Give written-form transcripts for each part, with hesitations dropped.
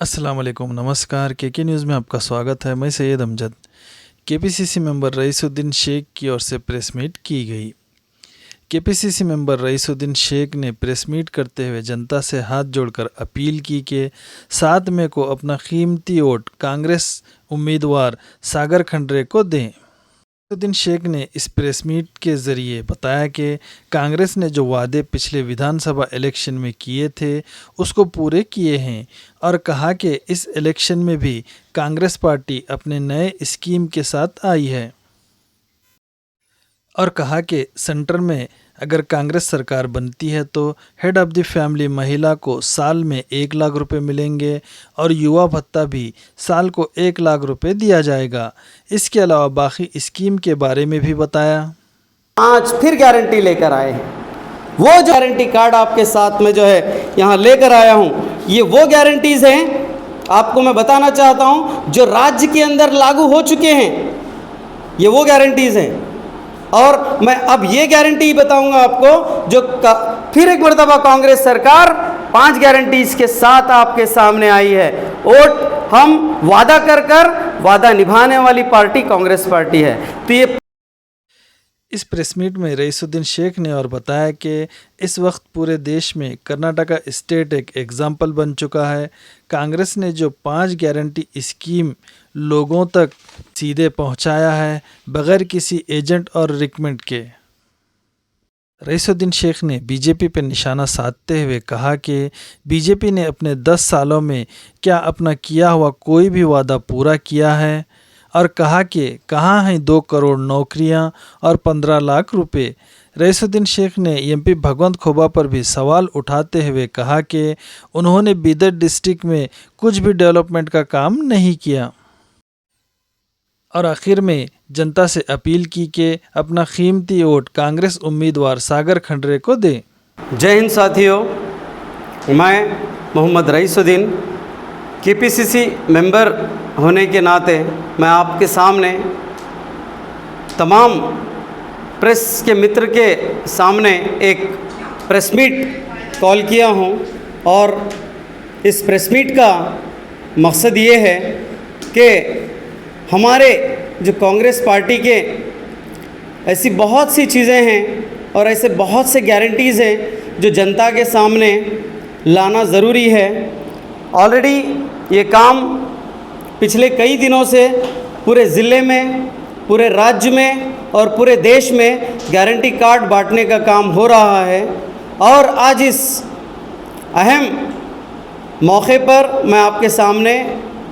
अस्सलाम वालेकुम, नमस्कार। के न्यूज़ में आपका स्वागत है। मैं सैयद अमजद। केपीसीसी मेंबर रईसुद्दीन शेख की ओर से प्रेस मीट की गई। केपीसीसी मेंबर रईसुद्दीन शेख ने प्रेस मीट करते हुए जनता से हाथ जोड़कर अपील की कि 7 मई को अपना कीमती वोट कांग्रेस उम्मीदवार सागर खंडरे को दें। रईसुद्दीन शेख ने इस प्रेस मीट के ज़रिए बताया कि कांग्रेस ने जो वादे पिछले विधानसभा इलेक्शन में किए थे उसको पूरे किए हैं और कहा कि इस इलेक्शन में भी कांग्रेस पार्टी अपने नए स्कीम के साथ आई है और कहा कि सेंटर में अगर कांग्रेस सरकार बनती है तो हेड ऑफ़ द फैमिली महिला को साल में 1 लाख रुपए मिलेंगे और युवा भत्ता भी साल को 1 लाख रुपए दिया जाएगा। इसके अलावा बाकी स्कीम के बारे में भी बताया। आज फिर गारंटी लेकर आए हैं। वो जो गारंटी कार्ड आपके साथ में जो है यहाँ लेकर आया हूँ, ये वो गारंटीज़ हैं, आपको मैं बताना चाहता हूँ, जो राज्य के अंदर लागू हो चुके हैं। ये वो गारंटीज़ हैं और मैं अब ये गारंटी बताऊंगा आपको जो फिर एक मर्तबा कांग्रेस सरकार 5 गारंटीज़ के साथ आपके सामने आई है। वोट हम वादा कर वादा निभाने वाली पार्टी कांग्रेस पार्टी है। तो ये इस प्रेस मीट में रईसुद्दीन शेख ने और बताया कि इस वक्त पूरे देश में कर्नाटका स्टेट एक एग्जाम्पल बन चुका है। कांग्रेस ने जो 5 गारंटी स्कीम लोगों तक सीधे पहुंचाया है बगैर किसी एजेंट और रिकमेंड के। रईसुद्दीन शेख ने बीजेपी पर निशाना साधते हुए कहा कि बीजेपी ने अपने 10 सालों में क्या अपना किया हुआ कोई भी वादा पूरा किया है और कहा कि कहाँ हैं 2 करोड़ नौकरियां और 15 लाख रुपए। रईसुद्दीन शेख ने एमपी भगवंत खोबा पर भी सवाल उठाते हुए कहा कि उन्होंने बीदर डिस्ट्रिक्ट में कुछ भी डेवलपमेंट का काम नहीं किया और आखिर में जनता से अपील की कि अपना कीमती वोट कांग्रेस उम्मीदवार सागर खंडरे को दें। जय हिंद साथियों, मैं मोहम्मद रईसुद्दीन केपीसीसी मेंबर होने के नाते मैं आपके सामने तमाम प्रेस के मित्र के सामने एक प्रेस मीट कॉल किया हूं और इस प्रेस मीट का मकसद ये है कि हमारे जो कांग्रेस पार्टी के ऐसी बहुत सी चीज़ें हैं और ऐसे बहुत से गारंटीज़ हैं जो जनता के सामने लाना ज़रूरी है। ऑलरेडी ये काम पिछले कई दिनों से पूरे ज़िले में, पूरे राज्य में और पूरे देश में गारंटी कार्ड बांटने का काम हो रहा है और आज इस अहम मौके पर मैं आपके सामने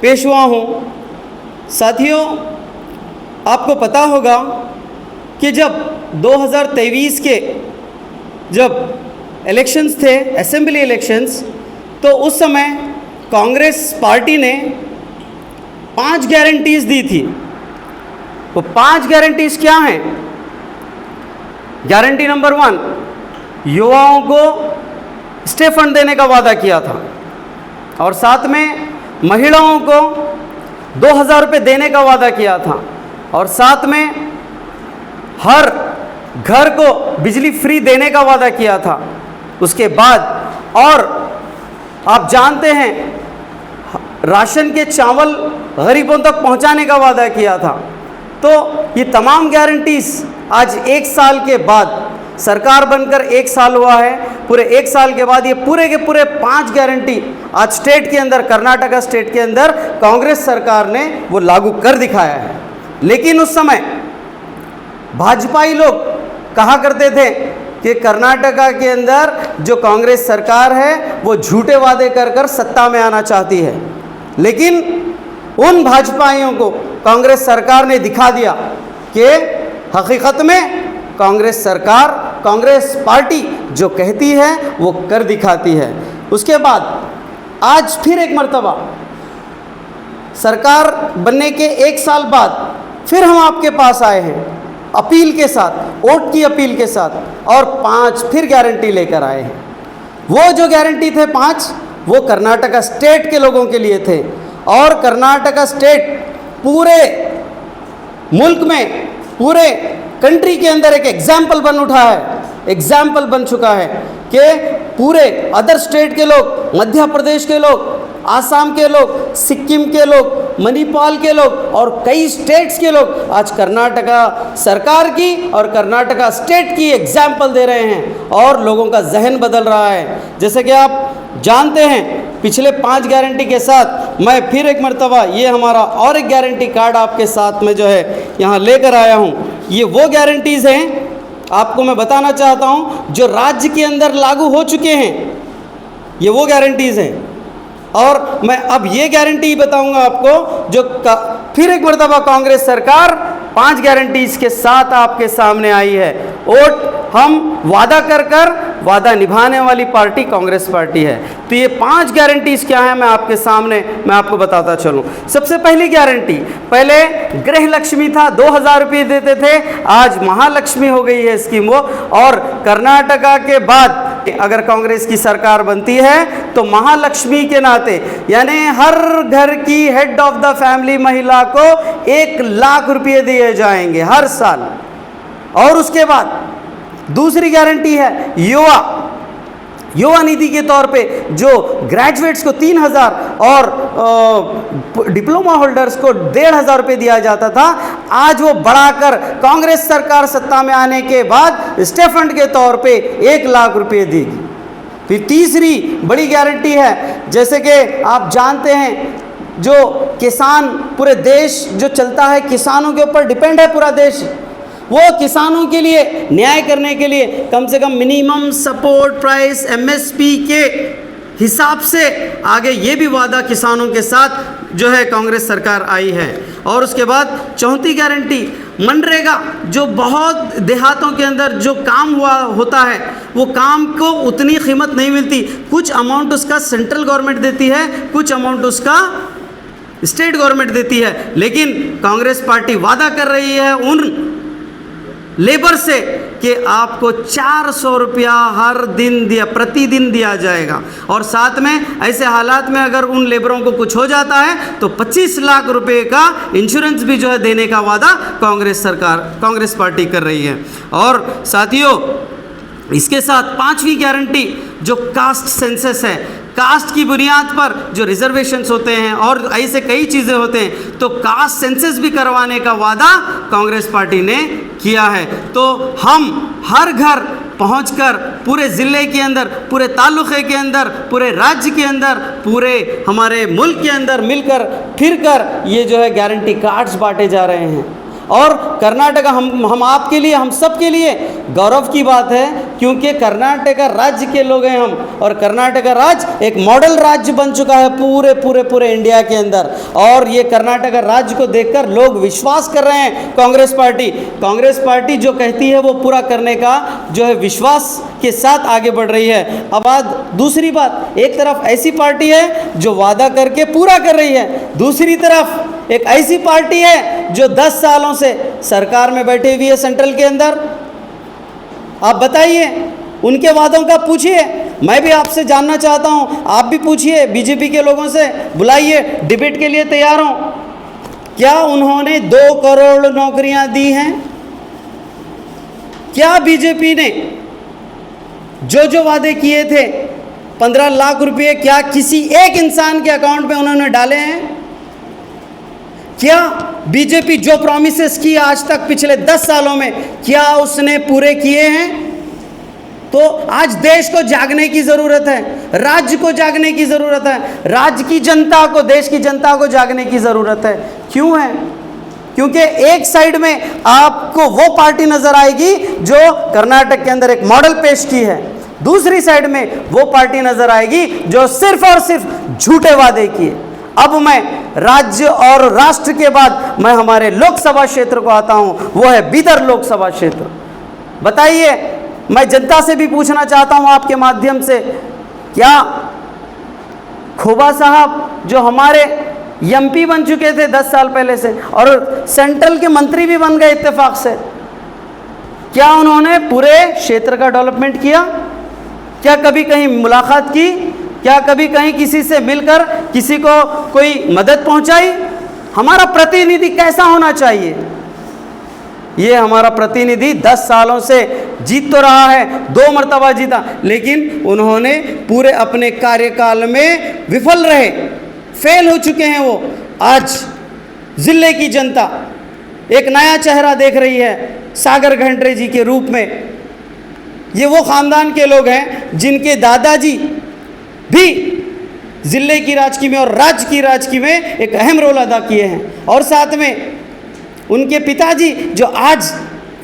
पेश हुआ हूँ। साथियों, आपको पता होगा कि जब 2023 के जब इलेक्शंस थे, असेंबली इलेक्शंस, तो उस समय कांग्रेस पार्टी ने 5 गारंटीज़ दी थी। वो 5 गारंटीज़ क्या हैं? गारंटी नंबर 1, युवाओं को स्टे फंड देने का वादा किया था और साथ में महिलाओं को 2000 रुपये देने का वादा किया था और साथ में हर घर को बिजली फ्री देने का वादा किया था। उसके बाद और आप जानते हैं राशन के चावल गरीबों तक पहुंचाने का वादा किया था। तो ये तमाम गारंटीज़ आज 1 साल के बाद, सरकार बनकर 1 साल हुआ है, पूरे 1 साल के बाद ये पूरे के पूरे 5 गारंटी आज स्टेट के अंदर, कर्नाटका स्टेट के अंदर कांग्रेस सरकार ने वो लागू कर दिखाया है। लेकिन उस समय भाजपाई लोग कहा करते थे कि कर्नाटका के अंदर जो कांग्रेस सरकार है वो झूठे वादे कर सत्ता में आना चाहती है। लेकिन उन भाजपाइयों को कांग्रेस सरकार ने दिखा दिया कि हकीकत में कांग्रेस सरकार, कांग्रेस पार्टी जो कहती है वो कर दिखाती है। उसके बाद आज फिर एक मर्तबा सरकार बनने के 1 साल बाद फिर हम आपके पास आए हैं अपील के साथ, वोट की अपील के साथ और 5 फिर गारंटी लेकर आए हैं। वो जो गारंटी थे 5, वो कर्नाटका स्टेट के लोगों के लिए थे और कर्नाटका स्टेट पूरे मुल्क में, पूरे कंट्री के अंदर एक एग्जाम्पल बन उठा है, एग्जाम्पल बन चुका है कि पूरे अदर स्टेट के लोग, मध्य प्रदेश के लोग, आसाम के लोग, सिक्किम के लोग, मणिपाल के लोग और कई स्टेट्स के लोग आज कर्नाटका सरकार की और कर्नाटका स्टेट की एग्जाम्पल दे रहे हैं और लोगों का जहन बदल रहा है। जैसे कि आप जानते हैं, पिछले 5 गारंटी के साथ मैं फिर एक मर्तबा ये हमारा और एक गारंटी कार्ड आपके साथ में जो है यहाँ लेकर आया हूँ। ये वो गारंटीज़ हैं, आपको मैं बताना चाहता हूँ, जो राज्य के अंदर लागू हो चुके हैं। ये वो गारंटीज़ हैं और मैं अब ये गारंटी बताऊंगा आपको जो फिर एक मर्तबा कांग्रेस सरकार 5 गारंटीज़ के साथ आपके सामने आई है। वोट हम वादा कर वादा निभाने वाली पार्टी कांग्रेस पार्टी है। तो ये 5 गारंटीज़ क्या है, मैं आपके सामने मैं आपको बताता चलूँ। सबसे पहली गारंटी, पहले गृह लक्ष्मी था, 2000 रुपये देते थे, आज महालक्ष्मी हो गई है स्कीम वो। और कर्नाटका के बाद अगर कांग्रेस की सरकार बनती है तो महालक्ष्मी के नाते यानी हर घर की हेड ऑफ द फैमिली महिला को 1 लाख रुपये दिए जाएंगे हर साल। और उसके बाद दूसरी गारंटी है युवा निधि के तौर पे जो ग्रेजुएट्स को 3000 और डिप्लोमा होल्डर्स को 1500 रुपये दिया जाता था, आज वो बढ़ाकर कांग्रेस सरकार सत्ता में आने के बाद स्टेफंड के तौर पे 1 लाख रुपये देगी। फिर तीसरी बड़ी गारंटी है, जैसे कि आप जानते हैं, जो किसान पूरे देश जो चलता है किसानों के ऊपर डिपेंड है पूरा देश, वो किसानों के लिए न्याय करने के लिए कम से कम मिनिमम सपोर्ट प्राइस MSP के हिसाब से आगे ये भी वादा किसानों के साथ जो है कांग्रेस सरकार आई है। और उसके बाद चौथी गारंटी मनरेगा, जो बहुत देहातों के अंदर जो काम होता है वो काम को उतनी कीमत नहीं मिलती, कुछ अमाउंट उसका सेंट्रल गवर्नमेंट देती है, कुछ अमाउंट उसका स्टेट गवर्नमेंट देती है। लेकिन कांग्रेस पार्टी वादा कर रही है उन लेबर से कि आपको 400 रुपया हर दिन प्रतिदिन दिया जाएगा। और साथ में ऐसे हालात में अगर उन लेबरों को कुछ हो जाता है तो 25 लाख रुपए का इंश्योरेंस भी जो है देने का वादा कांग्रेस पार्टी कर रही है। और साथियों, इसके साथ 5वीं गारंटी जो कास्ट सेंसस है, कास्ट की बुनियाद पर जो रिजर्वेशंस होते हैं और ऐसे कई चीज़ें होते हैं, तो कास्ट सेंसस भी करवाने का वादा कांग्रेस पार्टी ने किया है। तो हम हर घर पहुंचकर पूरे ज़िले के अंदर, पूरे तालुक़े के अंदर, पूरे राज्य के अंदर, पूरे हमारे मुल्क के अंदर मिलकर फिरकर ये जो है गारंटी कार्ड्स बांटे जा रहे हैं। और कर्नाटका हम आपके लिए, हम सब के लिए गौरव की बात है, क्योंकि कर्नाटका राज्य के लोग हैं हम, और कर्नाटका राज्य एक मॉडल राज्य बन चुका है पूरे इंडिया के अंदर। और ये कर्नाटका राज्य को देखकर लोग विश्वास कर रहे हैं कांग्रेस पार्टी जो कहती है वो पूरा करने का जो है विश्वास के साथ आगे बढ़ रही है। अब दूसरी बात, एक तरफ ऐसी पार्टी है जो वादा करके पूरा कर रही है, दूसरी तरफ एक ऐसी पार्टी है जो 10 सालों से सरकार में बैठी हुई है सेंट्रल के अंदर। आप बताइए, उनके वादों का पूछिए। मैं भी आपसे जानना चाहता हूं, आप भी पूछिए, बीजेपी के लोगों से बुलाइए, डिबेट के लिए तैयार हूं। क्या उन्होंने 2 करोड़ नौकरियां दी हैं? क्या बीजेपी ने जो वादे किए थे 15 लाख रुपए, क्या किसी एक इंसान के अकाउंट में उन्होंने डाले हैं? क्या बीजेपी जो प्रॉमिसेस की आज तक पिछले 10 सालों में, क्या उसने पूरे किए हैं? तो आज देश को जागने की ज़रूरत है, राज्य को जागने की ज़रूरत है, राज्य की जनता को, देश की जनता को जागने की ज़रूरत है। क्यों है? क्योंकि एक साइड में आपको वो पार्टी नज़र आएगी जो कर्नाटक के अंदर एक मॉडल पेश की है, दूसरी साइड में वो पार्टी नज़र आएगी जो सिर्फ और सिर्फ झूठे वादे किए। अब मैं राज्य और राष्ट्र के बाद मैं हमारे लोकसभा क्षेत्र को आता हूं, वो है बीदर लोकसभा क्षेत्र। बताइए, मैं जनता से भी पूछना चाहता हूं आपके माध्यम से, क्या खोबा साहब जो हमारे MP बन चुके थे 10 साल पहले से और सेंट्रल के मंत्री भी बन गए इत्तेफाक से, क्या उन्होंने पूरे क्षेत्र का डेवलपमेंट किया? क्या कभी कहीं मुलाकात की? क्या कभी कहीं किसी से मिलकर किसी को कोई मदद पहुंचाई? हमारा प्रतिनिधि कैसा होना चाहिए? ये हमारा प्रतिनिधि 10 सालों से जीत तो रहा है, 2 मर्तबा जीता, लेकिन उन्होंने पूरे अपने कार्यकाल में विफल रहे, फेल हो चुके हैं वो। आज ज़िले की जनता एक नया चेहरा देख रही है सागर खंडरे जी के रूप में। ये वो ख़ानदान के लोग हैं जिनके दादाजी भी ज़िले की राजकीय में और राज्य की राजकीय में एक अहम रोल अदा किए हैं, और साथ में उनके पिताजी जो आज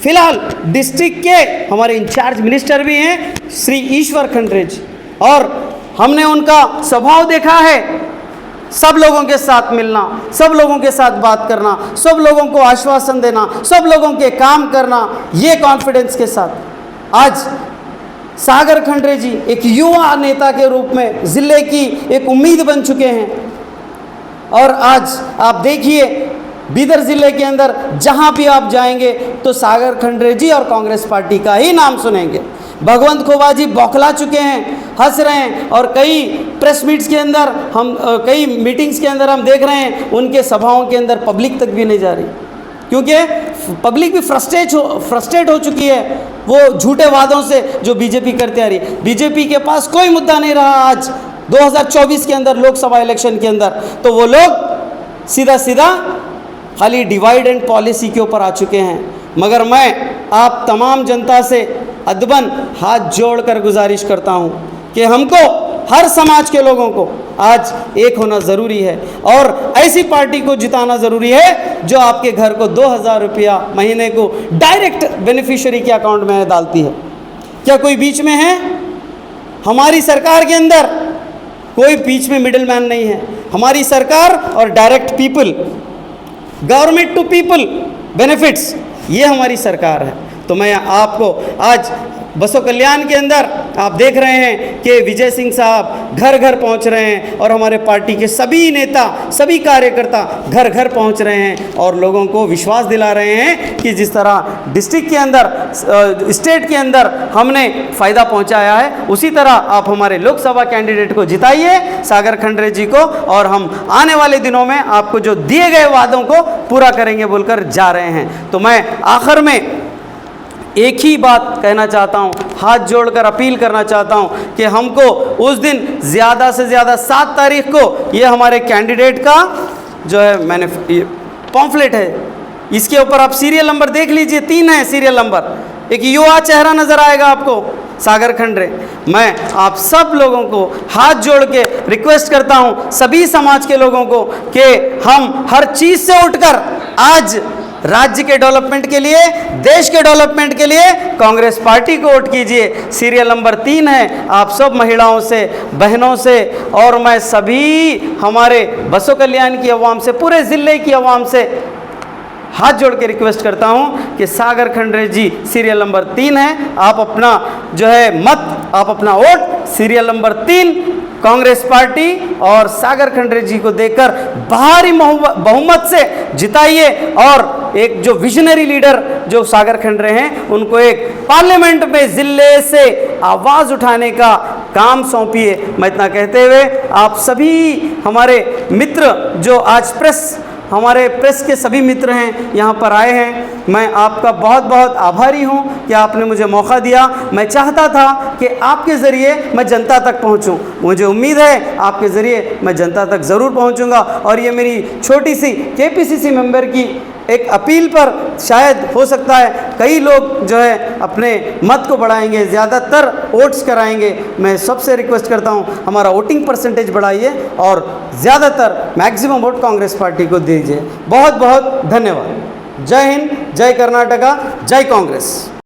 फिलहाल डिस्ट्रिक्ट के हमारे इंचार्ज मिनिस्टर भी हैं, श्री ईश्वर खंडरे जी। और हमने उनका स्वभाव देखा है, सब लोगों के साथ मिलना, सब लोगों के साथ बात करना, सब लोगों को आश्वासन देना, सब लोगों के काम करना, ये कॉन्फिडेंस के साथ आज सागर खंडरे जी एक युवा नेता के रूप में ज़िले की एक उम्मीद बन चुके हैं। और आज आप देखिए बीदर ज़िले के अंदर जहाँ भी आप जाएंगे तो सागर खंडरे जी और कांग्रेस पार्टी का ही नाम सुनेंगे। भगवंत खोबा जी बौखला चुके हैं, हंस रहे हैं, और कई प्रेस मीट्स के अंदर कई मीटिंग्स के अंदर हम देख रहे हैं उनके सभाओं के अंदर पब्लिक तक भी नहीं जा रही, क्योंकि पब्लिक भी फ्रस्ट्रेट हो चुकी है वो झूठे वादों से जो बीजेपी करते आ रही है। बीजेपी के पास कोई मुद्दा नहीं रहा आज 2024 के अंदर लोकसभा इलेक्शन के अंदर, तो वो लोग सीधा सीधा खाली डिवाइड एंड पॉलिसी के ऊपर आ चुके हैं। मगर मैं आप तमाम जनता से अदबन हाथ जोड़कर गुजारिश करता हूं कि हमको हर समाज के लोगों को आज एक होना ज़रूरी है, और ऐसी पार्टी को जिताना ज़रूरी है जो आपके घर को 2000 रुपया महीने को डायरेक्ट बेनिफिशियरी के अकाउंट में डालती है। क्या कोई बीच में है? हमारी सरकार के अंदर कोई बीच में मिडिल मैन नहीं है। हमारी सरकार और direct people, government to people benefits, ये हमारी सरकार है। तो मैं आपको आज बसों कल्याण के अंदर आप देख रहे हैं कि विजय सिंह साहब घर घर पहुंच रहे हैं, और हमारे पार्टी के सभी नेता, सभी कार्यकर्ता घर घर पहुंच रहे हैं और लोगों को विश्वास दिला रहे हैं कि जिस तरह डिस्ट्रिक्ट के अंदर, स्टेट के अंदर हमने फ़ायदा पहुंचाया है, उसी तरह आप हमारे लोकसभा कैंडिडेट को जिताइए, सागर खंडरे जी को, और हम आने वाले दिनों में आपको जो दिए गए वादों को पूरा करेंगे बोलकर जा रहे हैं। तो मैं आखिर में एक ही बात कहना चाहता हूँ, हाथ जोड़कर अपील करना चाहता हूँ कि हमको उस दिन ज़्यादा से ज़्यादा 7 तारीख को ये हमारे कैंडिडेट का जो है मैंने पॉम्फलेट है, इसके ऊपर आप सीरियल नंबर देख लीजिए, 3 है सीरियल नंबर, एक युवा चेहरा नज़र आएगा आपको, सागर खंडरे। मैं आप सब लोगों को हाथ जोड़ के रिक्वेस्ट करता हूँ, सभी समाज के लोगों को, कि हम हर चीज़ से उठकर आज राज्य के डेवलपमेंट के लिए, देश के डेवलपमेंट के लिए कांग्रेस पार्टी को वोट कीजिए। सीरियल नंबर 3 है। आप सब महिलाओं से, बहनों से, और मैं सभी हमारे बसों कल्याण की आवाम से, पूरे ज़िले की आवाम से हाथ जोड़ के रिक्वेस्ट करता हूं कि सागर खंडरे जी सीरियल नंबर 3 है, आप अपना जो है मत, आप अपना vote serial number 3 Congress party और सागर खंडरे जी को देकर भारी बहुमत से जिताइए, और एक जो विजनरी लीडर जो सागर खंडरे हैं उनको एक पार्लियामेंट में ज़िले से आवाज़ उठाने का काम सौंपिए। मैं इतना कहते हुए आप सभी हमारे मित्र जो आज हमारे प्रेस के सभी मित्र हैं यहाँ पर आए हैं, मैं आपका बहुत बहुत आभारी हूँ कि आपने मुझे मौका दिया। मैं चाहता था कि आपके ज़रिए मैं जनता तक पहुँचूँ, मुझे उम्मीद है आपके ज़रिए मैं जनता तक ज़रूर पहुँचूँगा, और ये मेरी छोटी सी केपीसीसी मेंबर की एक अपील पर शायद हो सकता है कई लोग जो है अपने मत को बढ़ाएंगे, ज़्यादातर वोट्स कराएंगे। मैं सबसे रिक्वेस्ट करता हूँ हमारा वोटिंग परसेंटेज बढ़ाइए और ज़्यादातर मैक्सिमम वोट कांग्रेस पार्टी को दीजिए। बहुत बहुत धन्यवाद। जय हिंद, जय कर्नाटका, जय कांग्रेस।